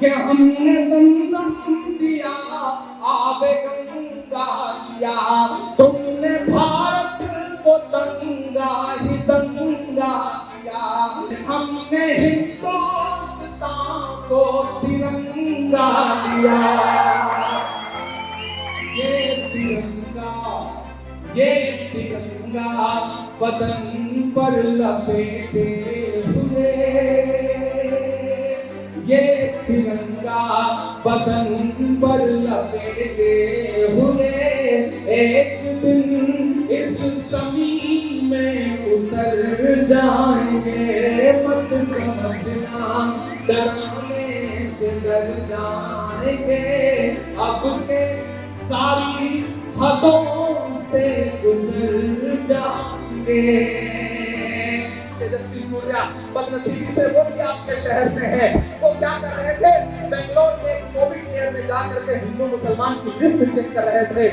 कि हमने ज़मज़म दिया, आबे गंगा दिया, तुमने भारत को दंगा ही दंगा दिया, हमने हिंदुस्तान को तिरंगा दिया। ये तिरंगा बदन पर लपेटे हुए, ये तिरंगा बदन पर लपेटे हुए एक दिन इस ज़मीन में उतर जाएंगे। मत समझना डराने से डर जाएंगे, अब के सारी हदों से गुजर जाएंगे। तेजस्वी सूर्या बदनसीबी से वो भी आपके शहर से है, वो क्या कर रहे थे, बेंगलोर में कोविड केयर में जाकर के हिंदू मुसलमान की लिस्ट चेक कर रहे थे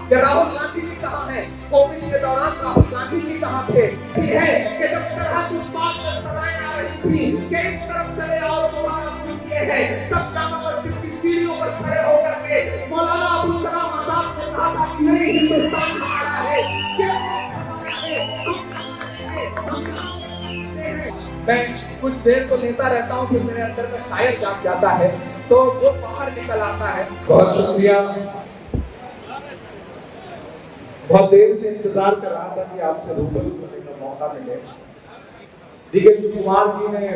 कि राहुल गांधी जी कहाँ हैं, कोविड के दौरान राहुल गांधी जी कहाँ थे। है कि जब सरहद उस बात में सराय आ रही थी कि इस तरफ चले और तुम्हारा मुल्क ये है, तब जामा मस्जिद की सीढ़ियों पर खड़े होकर के मौलाना अबुल कलाम आजाद ने कहा था कि नहीं, हिंदुस्तान हमारा है, मैं कुछ देर तो लेता रहता हूँ, फिर मेरे अंदर में शायर जाग जाता है तो वो बाहर निकल आता है। बहुत शुक्रिया, बहुत देर से इंतजार कर रहा था कि आपसे रूबरू होने का मौका मिले। डीके कुमार जी ने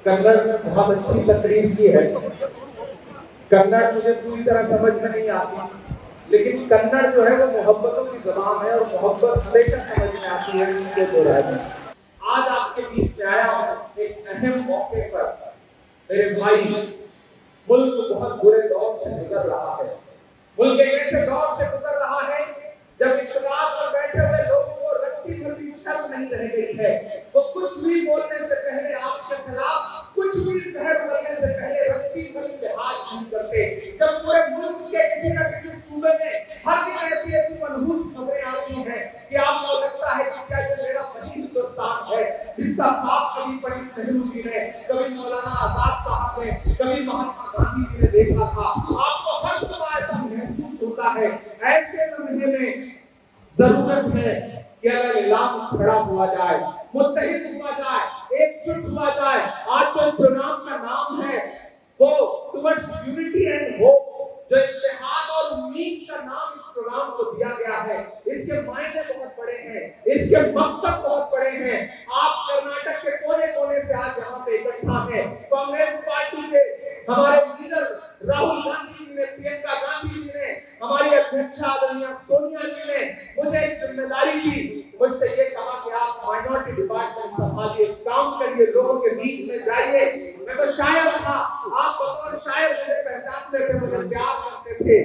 कन्नड़ में बहुत अच्छी तकरीर की है। कन्नड़ मुझे पूरी तरह समझ में नहीं आती, लेकिन कन्नड़ जो है वो मोहब्बतों की ज़बान है और मोहब्बत हमेशा समझ में आती है। इनके दो राय में आज आपके बीच में आया हूं एक अहम मौके पर। मेरे भाई, मुल्क बहुत बुरे दौर से गुजर रहा है। मुल्क एक ऐसे दौर से गुजर रहा है जब इख्तियार पर बैठे हुए लोगों को रत्ती भर शर्म नहीं रह गई है। वो कुछ भी बोलने से पहले आपके खिलाफ, कुछ भी जहर बोलने से पहले रत्ती भर लिहाज नहीं करते। जब पूरे मुल्क के किसी न किसी सूबे में हर दिन ऐसी ऐसी मनहूस खबरें आती हैं कि आपको लगता है कि क्या ये मेरा वही हिंदुस्तान है जिसका साथ कभी पंडित नेहरू जी ने, कभी मौलाना आजाद साहब ने, कभी महात्मा गांधी जी ने देखा था। आपको हर सुबह ऐसा महसूस होता है। ऐसे लम्हे में जरूरत है कि अगर इलाम खड़ा हुआ जाए, मुत्तहिद हुआ जाए, एकजुट हुआ जाए। आज जो इस प्रोग्राम का नाम है वो टुवर्ड्स यूनिटी एंड होप, जो इत्तेहाद और उम्मीद का नाम इस प्रोग्राम को दिया गया है, इसके मायने बहुत बड़े हैं, इसके मकसद बहुत बड़े हैं। आप कर्नाटक के कोने कोने से आज यहाँ पे इकट्ठा हैं। कांग्रेस पार्टी के हमारे लीडर राहुल गांधी जी ने, प्रियंका गांधी जी ने, हमारी अध्यक्षा आदरणीय सोनिया जी ने मुझे एक जिम्मेदारी दी, मुझसे ये कहा कि आप माइनॉरिटी डिपार्टमेंट संभालिए, काम करिए, लोगों के बीच में जाइए। मैं तो शायर था, आप बतौर शायर मुझे पहचानते थे, मुझे प्यार करते थे।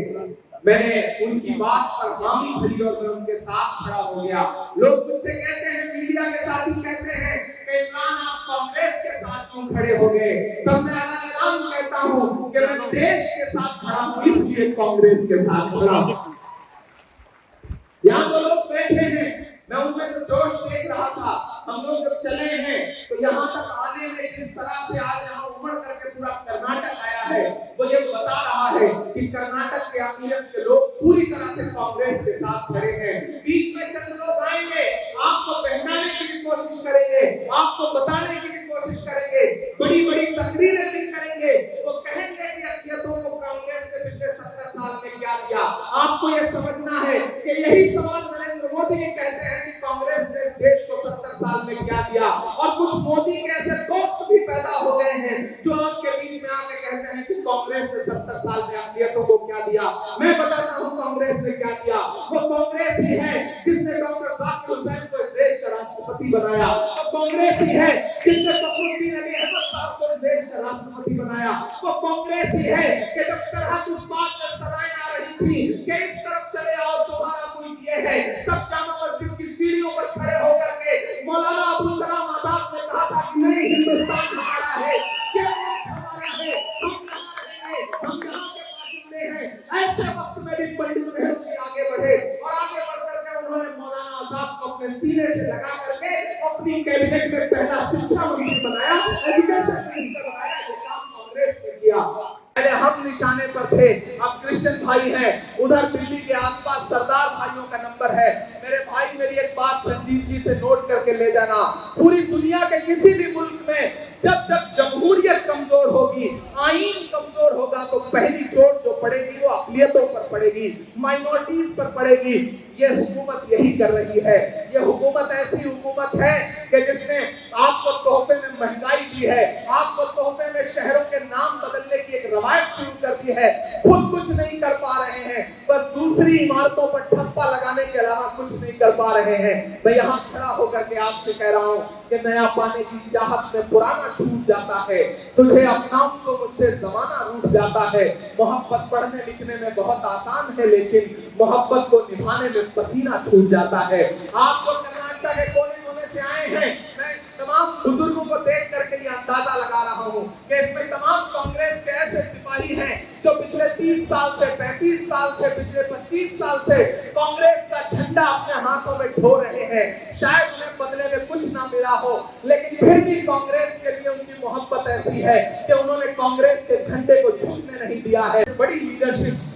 मैंने उनकी बात पर हामी भरी और मैं उनके साथ खड़ा हो गया। लोग मुझसे कहते हैं, मीडिया के साथी कहते हैं कि इमरान आप कांग्रेस के साथ क्यों खड़े हो गए? तब मैं ऐलान कहता हूँ कि मैं देश के साथ खड़ा हूँ, इसलिए कांग्रेस के साथ खड़ा हूँ। यहाँ तो लोग बैठे हैं, मैं उनमें तो जोश देख रहा था। हम लोग जब चले हैं तो यहाँ तक आने में जिस तरह से आज यहाँ उमड़ करके पूरा कर्नाटक आया है, वो ये बता रहा है कि कर्नाटक के अकीदत के लोग पूरी तरह से कांग्रेस के साथ खड़े हैं। बीच में चंद लोग आएंगे, आपको पहचानने की भी कोशिश करेंगे, आपको बताने की भी कोशिश करेंगे, बड़ी बड़ी तकरीरें भी करेंगे। वो कहेंगे कि अकीदतों को कांग्रेस ने पिछले 70 साल में क्या किया। आपको ये समझना है कि यही सवाल नरेंद्र मोदी भी कहते हैं कि कांग्रेस ने देश को 70 साल में क्या दिया। और कुछ मोदी के ऐसे दोस्त भी पैदा हो गए हैं जो आपके बीच में आके कहते हैं कि कांग्रेस ने 70 साल में अक़लियतों को क्या दिया। मैं बताता हूँ कांग्रेस ने क्या किया। वो कांग्रेस ही है जिसने डॉक्टर जाकिर हुसैन को इस देश का राष्ट्रपति बनाया। वो कांग्रेस ही है जिसने फखरुद्दीन अली अहमद साहब को इस देश का राष्ट्रपति बनाया। वो कांग्रेस ही है कि जब सरहद उस बात में सराय आ रही थी कि इस तरफ चले और तुम्हारा मुल्क ये है, तब जामा मस्जिद की सीढ़ियों पर खड़े होकर के मौलाना अबुल कलाम आजाद ने कहा था कि नहीं, हिंदुस्तान हमारा है, ये हमारा है, हम यहाँ के बाशिंदे हैं। ऐसे वक्त में भी पंडित नेहरू जी आगे बढ़े और आगे बढ़ करके उन्होंने मौलाना आजाद को अपने सीने से लगा करके अपनी कैबिनेट में पहला शिक्षा मंत्री बनाया, एजुकेशन मिनिस्टर बनाया। ये काम पर थे, अब कृष्ण भाई हैं। उधर दिल्ली के आसपास सरदार भाइयों का नंबर है। मेरे भाई मेरी एक बात संजीदगी से नोट करके ले जाना, पूरी दुनिया के किसी भी मुल्क में जब जब जमहूरियत कमजोर होगी, आईन कमजोर होगा, तो पहली चोट जो पड़ेगी वो अक़लियतों पर पड़ेगी, माइनॉरिटीज पर पड़ेगी। ये हुकूमत यही कर रही है। ये हुकूमत ऐसी हुकूमत है कि जिसने आपको तोहफे में महंगाई दी है, आपको तोहफे में शहरों के नाम बदलने की एक रवायत शुरू कर दी है। खुद कुछ नहीं कर पा रहे हैं, बस दूसरी इमारतों पर ठप्पा लगाने के अलावा कुछ नहीं कर पा रहे हैं। मैं यहाँ खड़ा होकर के आपसे कह रहा हूँ कि नया पाने की चाहत में पुराना छूट जाता है। तुझे अपनाऊं तो मुझसे जमाना रूठ जाता है। मोहब्बत पढ़ने लिखने में बहुत आसान है, लेकिन मोहब्बत को निभाने में पसीना छूट जाता है। आप जो कर्नाटक के कोने कोने से आए हैं, मैं तमाम बुजुर्गों को देख करके ये अंदाजा लगा रहा हूँ कि इसमें तमाम कांग्रेस के ऐसे सिपाही हैं जो पिछले 30 साल से, 35 साल से, पिछले 25 साल से कांग्रेस का झंडा अपने हाथों में ढो रहे हैं। शायद उन्हें बदले में कुछ ना मिला हो, लेकिन फिर भी कांग्रेस के लिए उनकी मोहब्बत ऐसी है कि उन्होंने कांग्रेस के झंडे को छूटने नहीं दिया है। बड़ी लीडरशिप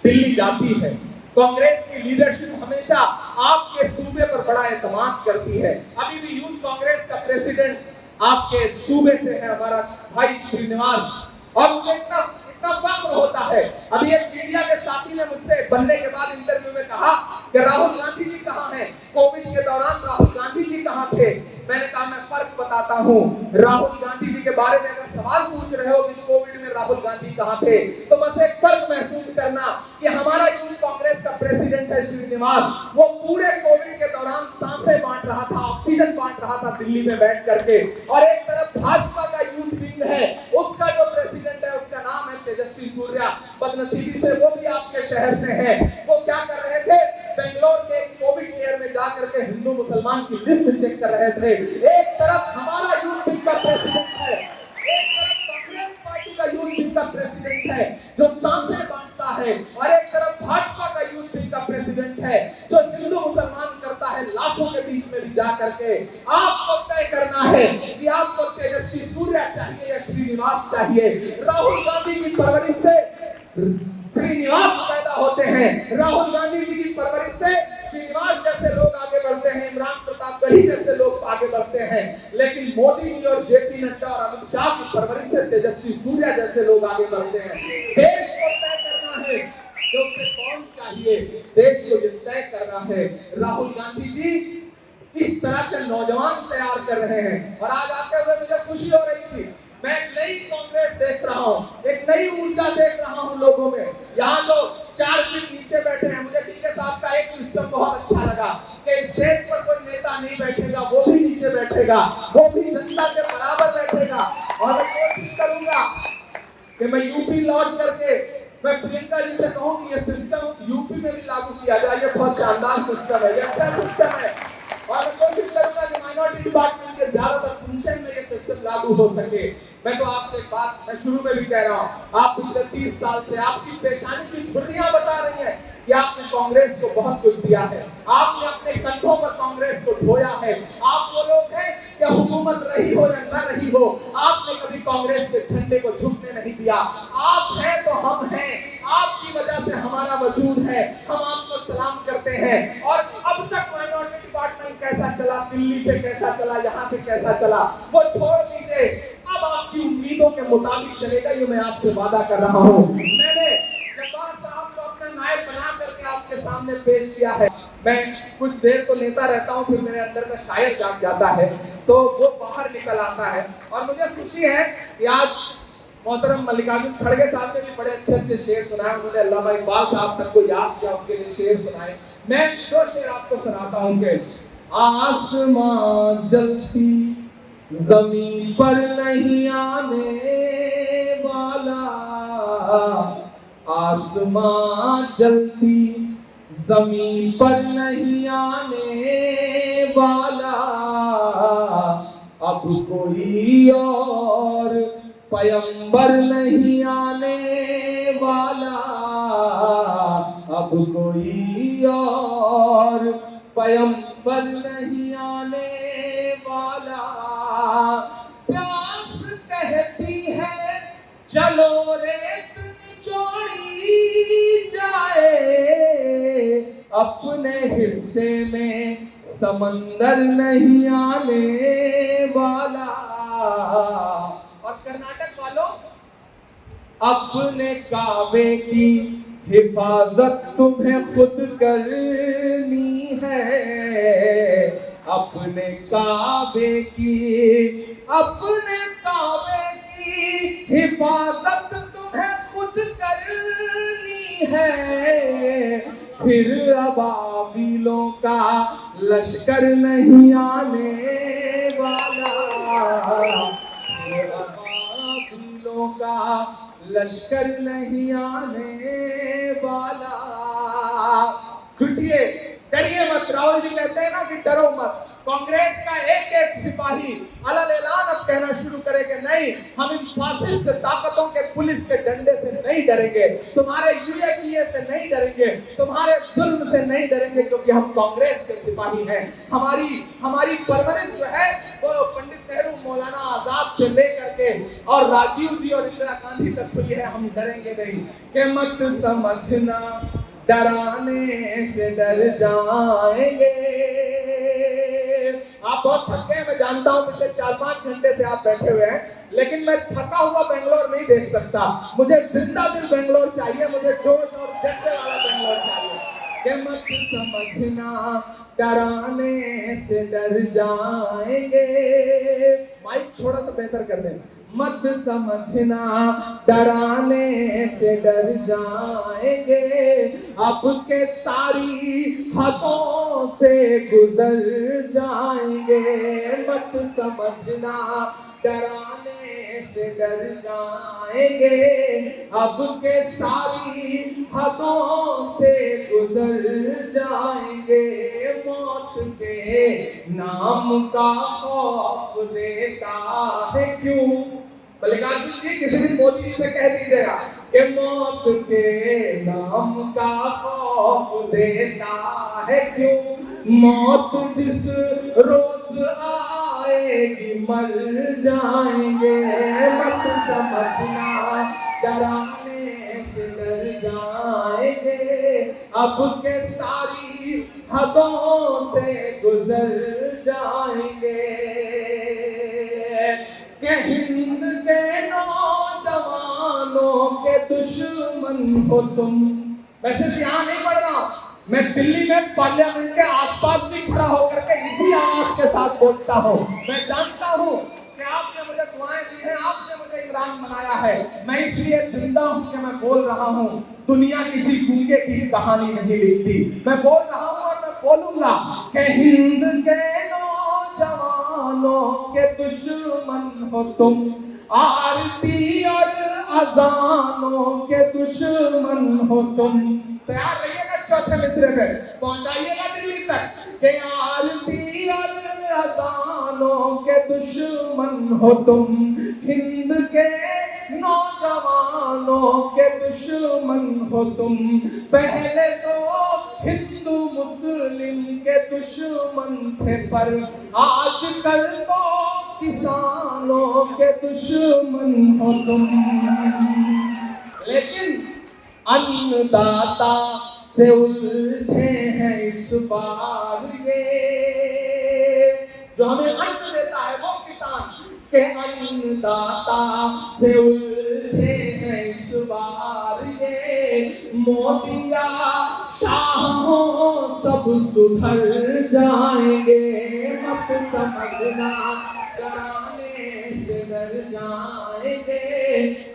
दिल्ली जाती है। कांग्रेस की लीडरशिप हमेशा आपके सूबे पर बड़ा एतमाद करती है। अभी भी यूथ कांग्रेस का प्रेसिडेंट आपके सूबे से है, हमारा भाई श्रीनिवास, और मुझे इतना फख्र होता है। अभी एक मीडिया के साथी ने मुझसे बनने के बाद इंटरव्यू में कहा कि राहुल गांधी जी कहाँ हैं, कोविड के दौरान राहुल गांधी जी कहाँ थे। मैंने कहा मैं फर्क बताता हूँ। राहुल गांधी जी के बारे में अगर सवाल पूछ रहे हो कि कोविड में राहुल गांधी कहाँ थे, तो बस एक फर्क महसूस करना कि हमारा यूथ कांग्रेस का प्रेसिडेंट है श्रीनिवास, वो पूरे कोविड के दौरान सांसें बांट रहा था, ऑक्सीजन बांट रहा था दिल्ली में बैठ करके। और एक तरफ भाजपा का यूथ विंग है, उसका जो प्रेसिडेंट है उसका नाम है तेजस्वी सूर्या, बदनसीबी से वो भी आपके शहर से है। वो क्या कर रहे थे, बेंगलोर के कोविड केयर में जाकर के हिंदू मुसलमान की लिस्ट चेक कर रहे थे। एक तरफ हमारा यूथ विंग का प्रेसिडेंट है, एक तरफ कांग्रेस पार्टी का यूथ विंग का प्रेसिडेंट है जो सांसें बांटता है, और एक तरफ भाजपा का यूथ विंग का प्रेसिडेंट है जो हिंदू मुसलमान करता है लाशों के बीच में भी जा करके। आपको तय करना है कि आपको तेजस्वी सूर्या चाहिए या श्रीनिवास चाहिए। राहुल गांधी की परवरिश से श्रीनिवास पैदा होते हैं, राहुल गांधी जी की परवरिश से श्रीनिवास जैसे लोग आगे बढ़ते हैं, इमरान प्रतापगढ़ी जैसे लोग आगे बढ़ते हैं। लेकिन मोदी जी और जेपी नड्डा और अमित शाह की परवरिश से तेजस्वी सूर्या जैसे लोग आगे बढ़ते हैं। देश को तय करना है कि उसे कौन चाहिए, देश को जो तय करना है। राहुल गांधी जी इस तरह के नौजवान तैयार कर रहे हैं, और आज आते हुए मुझे खुशी हो रही थी। मैं एक नई कांग्रेस देख रहा हूँ, एक नई ऊर्जा देख रहा हूँ लोगों में। यहाँ जो 4 फीट नीचे बैठे हैं, मुझे डीके साहब का एक सिस्टम बहुत अच्छा लगा कि स्टेज पर कोई नेता नहीं बैठेगा, वो भी नीचे बैठेगा, वो भी जनता के बराबर बैठेगा। और मैं कोशिश करूंगा कि मैं यूपी लौट करके मैं प्रियंका जी से कहूँ कि ये सिस्टम यूपी में भी लागू किया जाए। ये बहुत शानदार सिस्टम है, ये अच्छा सिस्टम है, और मैं कोशिश करूंगा कि माइनॉरिटी डिपार्टमेंट के ज्यादातर फंक्शन में ये सिस्टम लागू हो सके। मैं तो आपसे एक बात मैं शुरू में भी कह रहा हूँ, आप पिछले 30 साल से आपकी पेशानी की छुट्टियां बता रही हैं कि आपने कांग्रेस को बहुत कुछ दिया है, आपने अपने कंधों पर कांग्रेस को ढोया है। आप वो लोग हैं कि हुकूमत रही हो या न रही हो, आपने कभी कांग्रेस के झंडे को झुकने नहीं दिया। आप हैं तो हम हैं, आपकी वजह से हमारा वजूद है, हम आपको सलाम करते हैं। और अब तक माइनॉरिटी डिपार्टमेंट कैसा चला, दिल्ली से कैसा चला, यहाँ से कैसा चला, वो छोड़ दीजिए। अब आपकी उम्मीदों के मुताबिक चलेगा, ये मैं आपसे वादा कर रहा हूँ। मैंने जब्बार साहब को अपना नायक बना करके आपके सामने पेश किया है। मैं कुछ देर तो लेता रहता हूँ, फिर मेरे अंदर का शायर जाग जाता है, तो वो बाहर निकल आता है। और मुझे खुशी है कि आज मोहतरम मल्लिकार्जुन खड़गे साहब ने भी बड़े अच्छे अच्छे शेर सुनाए। उन्होंने अल्लामा इकबाल साहब तक को याद किया, उनके लिए शेर सुनाए। मैं 2 शेर आपको सुनाता हूँ कि आसमां जलती जमीन पर नहीं आने वाला, आसमां जलती जमीन पर नहीं आने वाला, अब कोई और पैगंबर नहीं आने वाला, अब कोई और पैगंबर नहीं आने वाला। प्यास कहती है चलो रेत की जाए, अपने हिस्से में समंदर नहीं आने वाला। और कर्नाटक वालों, अपने काबे की हिफाजत तुम्हें खुद करनी है, अपने काबे की हिफाजत तुम्हें खुद करनी है। फिर अबाबिलों का लश्कर नहीं आने वाला, फिर अबाबिलों का लश्कर नहीं आने वाला। छुटिए, डरिए मत। राहुल जी कहते हैं ना कि डरो मत। कांग्रेस का एक एक सिपाही अलग ऐलान अब कहना शुरू करे कि नहीं, हम इन फासिस्ट ताकतों के पुलिस के डंडे से नहीं डरेंगे, तुम्हारे यूएपीए से नहीं डरेंगे, तुम्हारे जुल्म से नहीं डरेंगे, क्योंकि हम कांग्रेस के सिपाही हैं। हमारी परवरिश जो है वो पंडित नेहरू, मौलाना आजाद से लेकर के और राजीव जी और इंदिरा गांधी तक हुई है। हम डरेंगे नहीं। कि मत समझना डराने से डर जाएंगे। आप बहुत थके हैं, मैं जानता हूं, पिछले 4-5 घंटे से आप बैठे हुए हैं, लेकिन मैं थका हुआ बेंगलोर नहीं देख सकता। मुझे जिंदा दिल बेंगलोर चाहिए, मुझे जोश और जज्बे वाला बेंगलोर चाहिए। कि मत समझना डराने से डर जाएंगे। माइक थोड़ा सा बेहतर कर दें। मत समझना डराने से डर जाएंगे, आपके सारी हदों से गुजर जाएंगे। मत समझना डराने से डर जाएंगे, आपके सारी हदों से गुजर जाएंगे। मौत के नाम का खौफ देता है क्यों? मल्लिकार्जुन जी किसी दिन मोदी जी से कह दीजिएगा कि मौत के नाम का खौफ देता है क्यों? मौत जिस रोज आएगी मर जाएंगे। मत समझना डराने से डर जाएंगे, अब के सारी हदों से गुजर जाएंगे। कि हिंद के नौजवानों के दुश्मन हो तुम। वैसे तो यहाँ नहीं पढ़ रहा हूं, मैं दिल्ली में पार्लियामेंट के आसपास भी खड़ा होकर के इसी आवाज के साथ बोलता हूँ। मैं जानता हूँ कि आपने मुझे दुआएं दी हैं, आपने मुझे इमरान बनाया है। मैं इसलिए जिंदा हूँ कि मैं बोल रहा हूँ। दुनिया किसी गूंगे की कहानी नहीं लिखती। मैं बोल रहा हूँ और मैं बोलूंगा कि हिंद के नौजवानों के दुश्मन हो तुम, आरती और अजानों के दुश्मन हो तुम। तैयार रहिएगा चौथे मिसरे पे, पहुंचाइएगा दिल्ली तक। कि आरती और अजानों के दुश्मन हो तुम, हिंद के नौजवानों के दुश्मन हो तुम। पहले तो हिंदू मुस्लिम के दुश्मन थे, पर आजकल तो किसानों के दुश्मन हो तुम। लेकिन अन्नदाता से उलझे हैं इस बार ये, जो हमें अन्न देता है वो किसान। के अन्नदाता से उलझे हैं इस बार ये, मोदिया शाहों सब सुधर जाएंगे। मत समझना डराने से डर जाएंगे,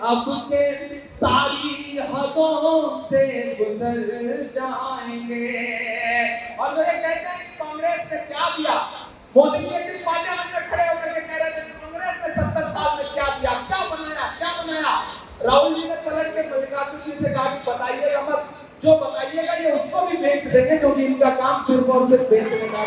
अब के सारी हदों से गुजर जाएंगे। और मुझे कहते हैं कि कांग्रेस ने क्या दिया। मोदी जी एक दिन पार्लियामेंट में खड़े होकर के कह रहे थे कि कांग्रेस ने 70 साल में क्या दिया, क्या बनाया। राहुल जी ने पलट के मल्लिकार्जुन जी से कहा कि बताइएगा मत, जो बताइएगा ये उसको भी बेच देंगे, क्योंकि इनका काम सिर्फ और सिर्फ बेचने का।